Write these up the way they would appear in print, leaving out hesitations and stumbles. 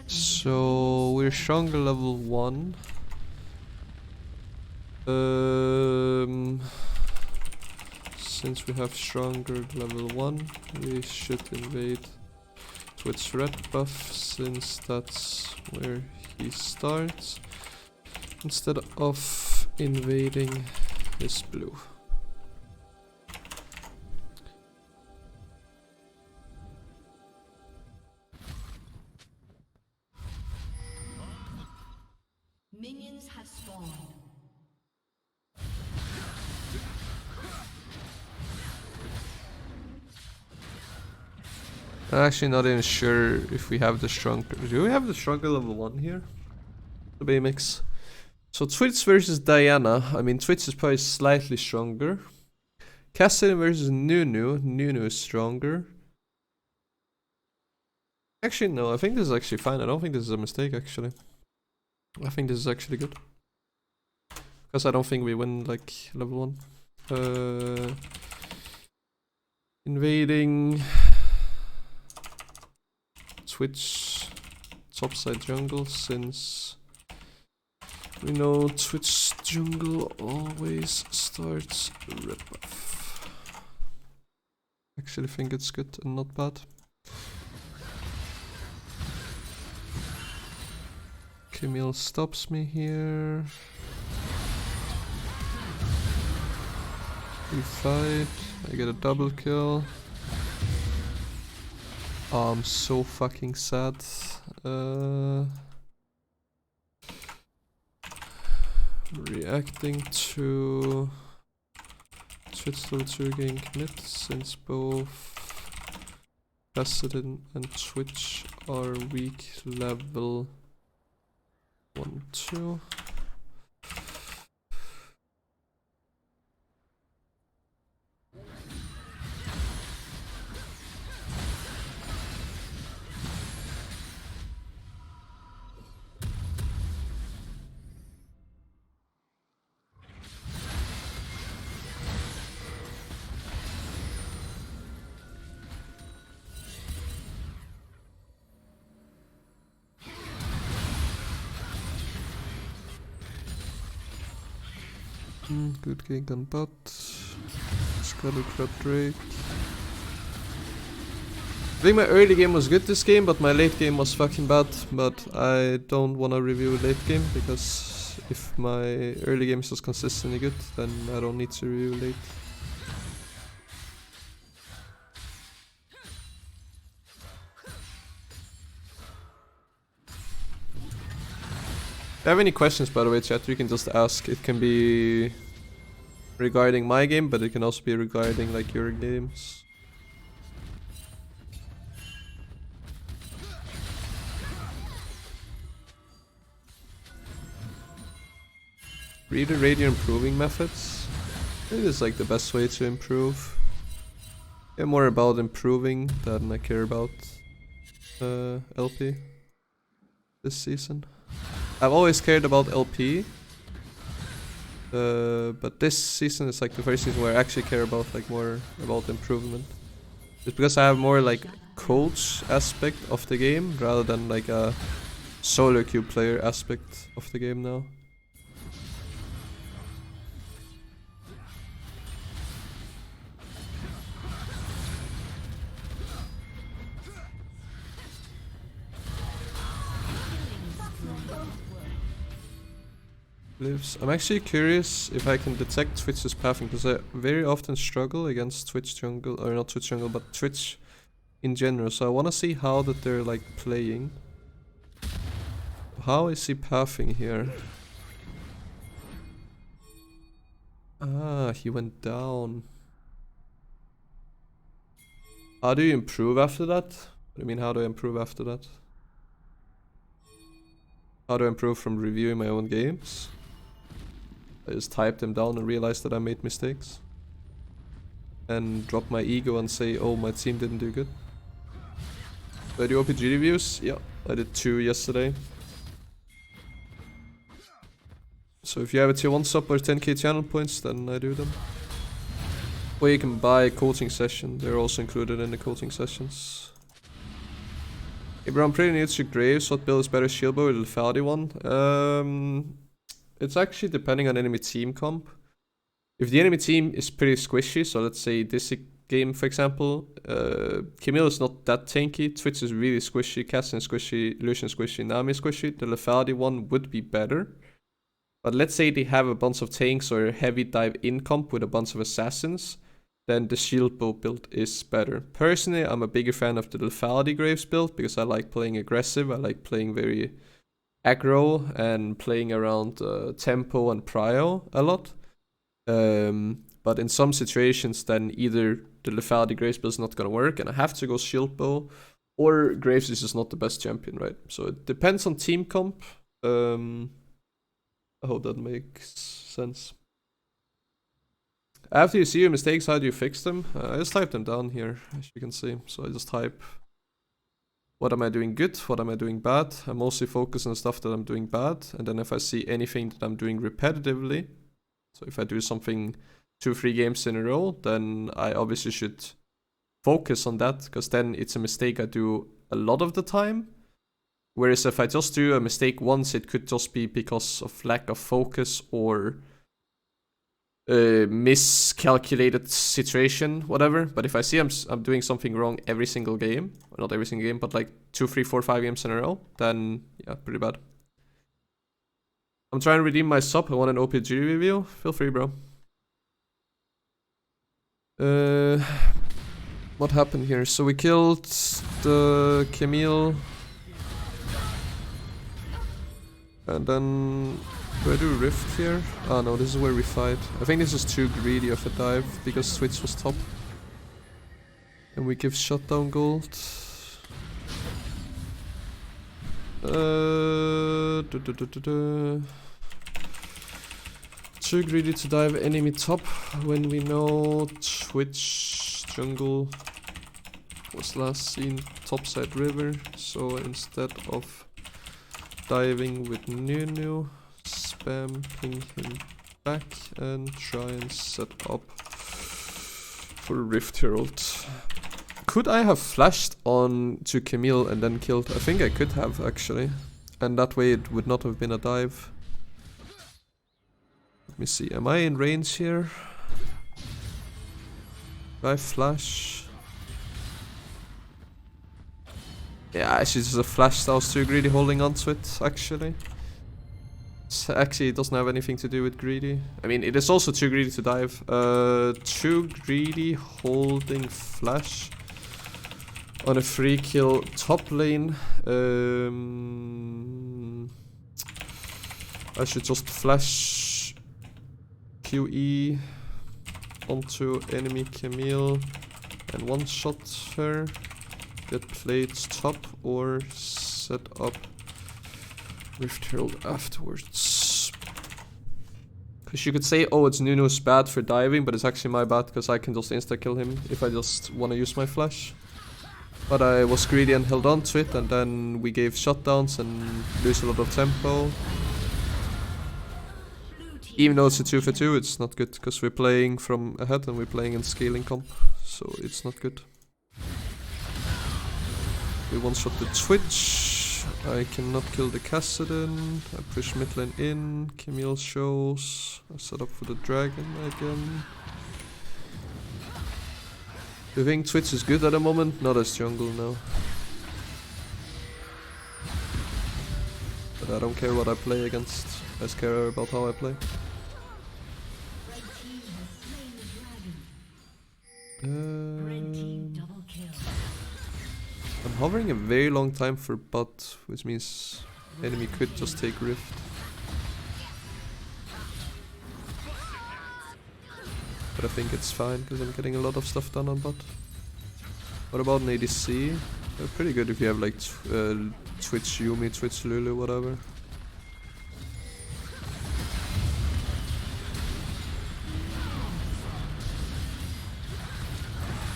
So we're stronger level 1. Since we have stronger level 1, we should invade Twitch red buff, since that's where he starts, instead of invading his blue. Minions have spawned. I'm actually not even sure if we have the stronger. Do we have the stronger level 1 here? The Baymix. So Twitch versus Diana. I mean, Twitch is probably slightly stronger. Cassidy versus Nunu. Nunu is stronger. Actually, no. I think this is actually fine. I don't think this is a mistake, actually. I think this is actually good. Because I don't think we win, like, level 1. Invading Twitch topside jungle, since we know Twitch jungle always starts red buff. Actually think it's good and not bad. Camille stops me here. We fight. I get a double kill. Oh, I'm so fucking sad. Reacting to Twitch level 2 getting commit, since both President and Twitch are weak level 1, 2. Good gank on bot. Scuttle Crab Drake. I think my early game was good this game, but my late game was fucking bad. But I don't wanna review late game, because if my early game is just consistently good, then I don't need to review late. If you have any questions, by the way, chat, you can just ask. It can be regarding my game, but it can also be regarding like your games. Read the radio improving methods. It is like the best way to improve. I'm more about improving than I care about LP this season. I've always cared about LP, but this season is like the first season where I actually care about like more about improvement. It's because I have more like coach aspect of the game rather than like a solo queue player aspect of the game now. Lives. I'm actually curious if I can detect Twitch's pathing, because I very often struggle against Twitch jungle, or not Twitch jungle, but Twitch in general. So I want to see how that they're like playing. How is he pathing here? Ah, he went down. How do you improve after that? What do you mean, how do I improve after that? How do I improve from reviewing my own games? I just type them down and realize that I made mistakes. And drop my ego and say, oh, my team didn't do good. Do I do OPG reviews? Yeah, I did 2 yesterday. So if you have a tier 1 sub or 10k channel points, then I do them. Or you can buy a coaching session, they're also included in the coaching sessions. Hey bro, I'm pretty new to Graves. What build is better, shield bow or the lethality one? It's actually depending on enemy team comp. If the enemy team is pretty squishy, so let's say this game for example, Camille is not that tanky, Twitch is really squishy, Cassin squishy, Lucian squishy, Nami squishy, the lethality one would be better. But let's say they have a bunch of tanks or a heavy dive in comp with a bunch of assassins, then the shield bow build is better. Personally, I'm a bigger fan of the lethality Graves build because I like playing aggressive, I like playing very aggro and playing around tempo and prio a lot. But in some situations then either the lethality Graves build is not gonna work and I have to go shield bow, or Graves is just not the best champion, right? So it depends on team comp. I hope that makes sense. After you see your mistakes, how do you fix them? I just type them down here, as you can see. So I just type, what am I doing good? What am I doing bad? I mostly focus on stuff that I'm doing bad. And then if I see anything that I'm doing repetitively, so if I do something 2-3 games in a row, then I obviously should focus on that, because then it's a mistake I do a lot of the time. Whereas if I just do a mistake once, it could just be because of lack of focus or miscalculated situation, whatever. But if I see I'm doing something wrong every single game, well, not every single game, but like 2, 3, 4, 5 games in a row, then yeah, pretty bad. I'm trying to redeem my sub. I want an OPG review. Feel free, bro. What happened here? So we killed the Camille. And then, do I do Rift here? Oh no, this is where we fight. I think this is too greedy of a dive because Switch was top. And we give shutdown gold. Too greedy to dive enemy top when we know Twitch jungle was last seen topside river. So instead of diving with Nunu, spam ping him back and try and set up for Rift Herald. Could I have flashed on to Camille and then killed? I think I could have actually. And that way it would not have been a dive. Let me see, am I in range here? Do I flash? Yeah, she just flashed. I was too greedy holding on to it, actually. Actually, it doesn't have anything to do with greedy. I mean, it is also too greedy to dive. Too greedy holding flash on a free kill top lane. I should just flash QE onto enemy Camille and one-shot her. Get plates top or set up Rift Herald afterwards. Because you could say, oh, it's Nuno's bad for diving, but it's actually my bad because I can just insta-kill him if I just want to use my flash. But I was greedy and held on to it, and then we gave shutdowns and lose a lot of tempo. Even though it's a 2-for-2, it's not good because we're playing from ahead and we're playing in scaling comp, so it's not good. We one-shot the Twitch. I cannot kill the Kassadin. I push mid lane in. Camille shows. I set up for the dragon again. Do you think Twitch is good at the moment? Not as jungle now. But I don't care what I play against. I just care about how I play. I'm hovering a very long time for bot, which means enemy could just take Rift. But I think it's fine because I'm getting a lot of stuff done on bot. What about an ADC? They're pretty good if you have like Twitch Yumi, Twitch Lulu, whatever.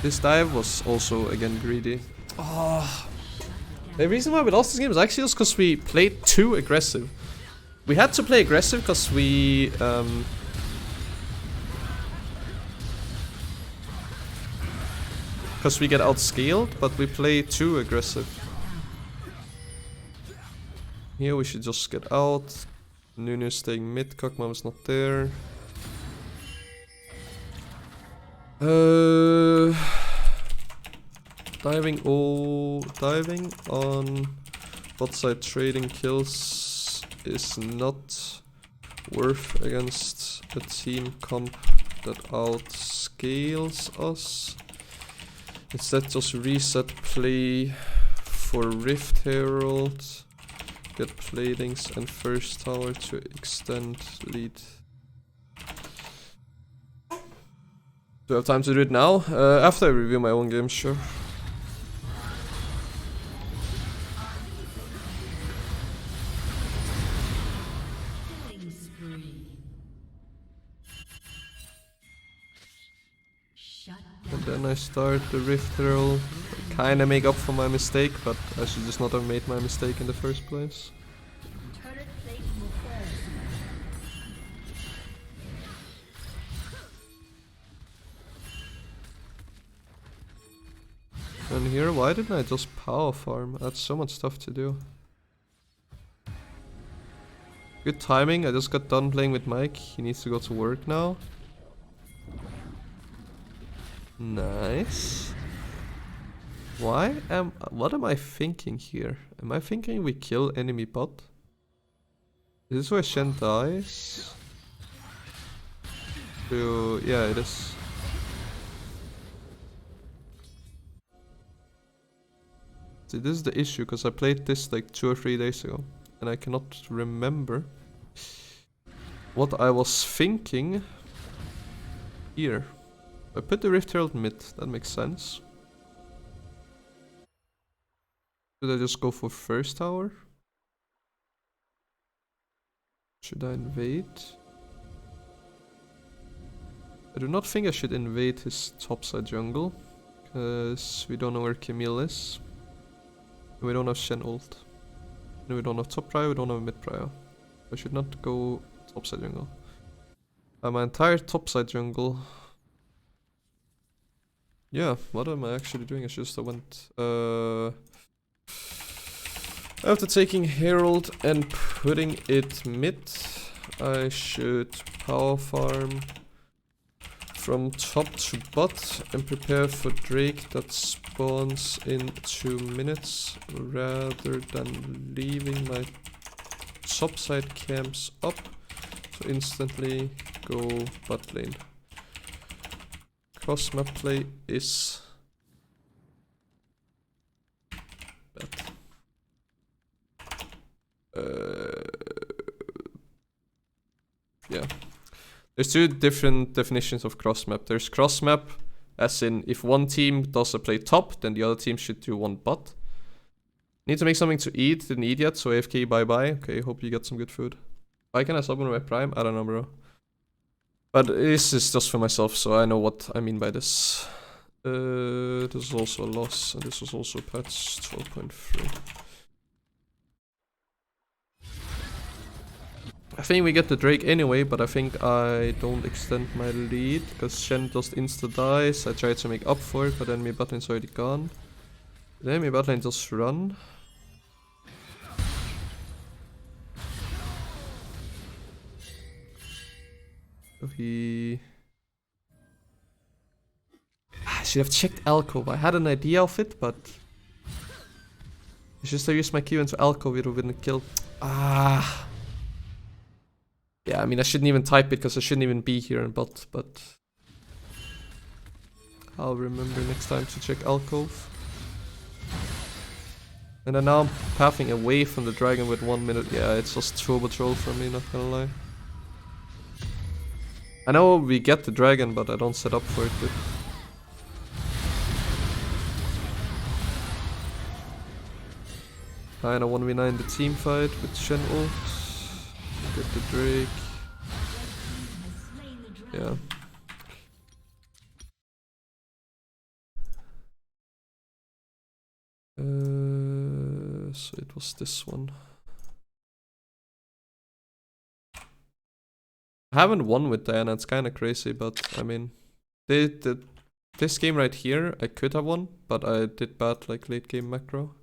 This dive was also again greedy. Oh. The reason why we lost this game is actually just because we played too aggressive. We had to play aggressive because we get outscaled, but we play too aggressive. Here we should just get out. Nunu's staying mid, Kokmam's not there. Diving on bot side trading kills is not worth against a team comp that outscales us. Instead just reset play for Rift Herald, get platings and first tower to extend lead. Do I have time to do it now? After I review my own game, sure. And then I start the Rift Herald. Kinda make up for my mistake, but I should just not have made my mistake in the first place. And here, why didn't I just power farm? I had so much stuff to do. Good timing, I just got done playing with Mike. He needs to go to work now. Nice. What am I thinking here? Am I thinking we kill enemy bot? Is this where Shen dies? Yeah, it is. See, this is the issue, because I played this like 2 or 3 days ago, and I cannot remember what I was thinking here. I put the Rift Herald mid, that makes sense. Should I just go for first tower? Should I invade? I do not think I should invade his topside jungle, because we don't know where Camille is. We don't have Shen ult. And we don't have top prio, we don't have mid prio. I should not go topside jungle. My entire topside jungle. Yeah, what am I actually doing? I just went after taking Herald and putting it mid, I should power farm from top to bot and prepare for Drake that spawns in 2 minutes, rather than leaving my topside camps up to instantly go bot lane. Cross map play is bad. Yeah. There's 2 different definitions of cross map. There's cross map, as in if one team does a play top, then the other team should do one bot. Need to make something to eat, didn't eat yet, so AFK bye bye. Okay, hope you get some good food. Why can I summon my prime? I don't know, bro. But this is just for myself, so I know what I mean by this. This is also a loss, and this was also patch 12.3. I think we get the Drake anyway, but I think I don't extend my lead, because Shen just insta-dies. I tried to make up for it, but then my bot lane's already gone. Then my bot lane just run. So I should have checked alcove. I had an idea of it, but it's just I used my Q into alcove, it would have been a kill. Yeah, I mean, I shouldn't even type it because I shouldn't even be here in bot, but I'll remember next time to check alcove. And then now I'm pathing away from the dragon with 1 minute. Yeah, it's just turbo troll from me, not gonna lie. I know we get the dragon, but I don't set up for it good. Kinda 1v9 the team fight with Shen ult. Get the Drake. Yeah. So it was this one. I haven't won with Diana, it's kinda crazy, but I mean, this game right here, I could have won, but I did bad like late game macro.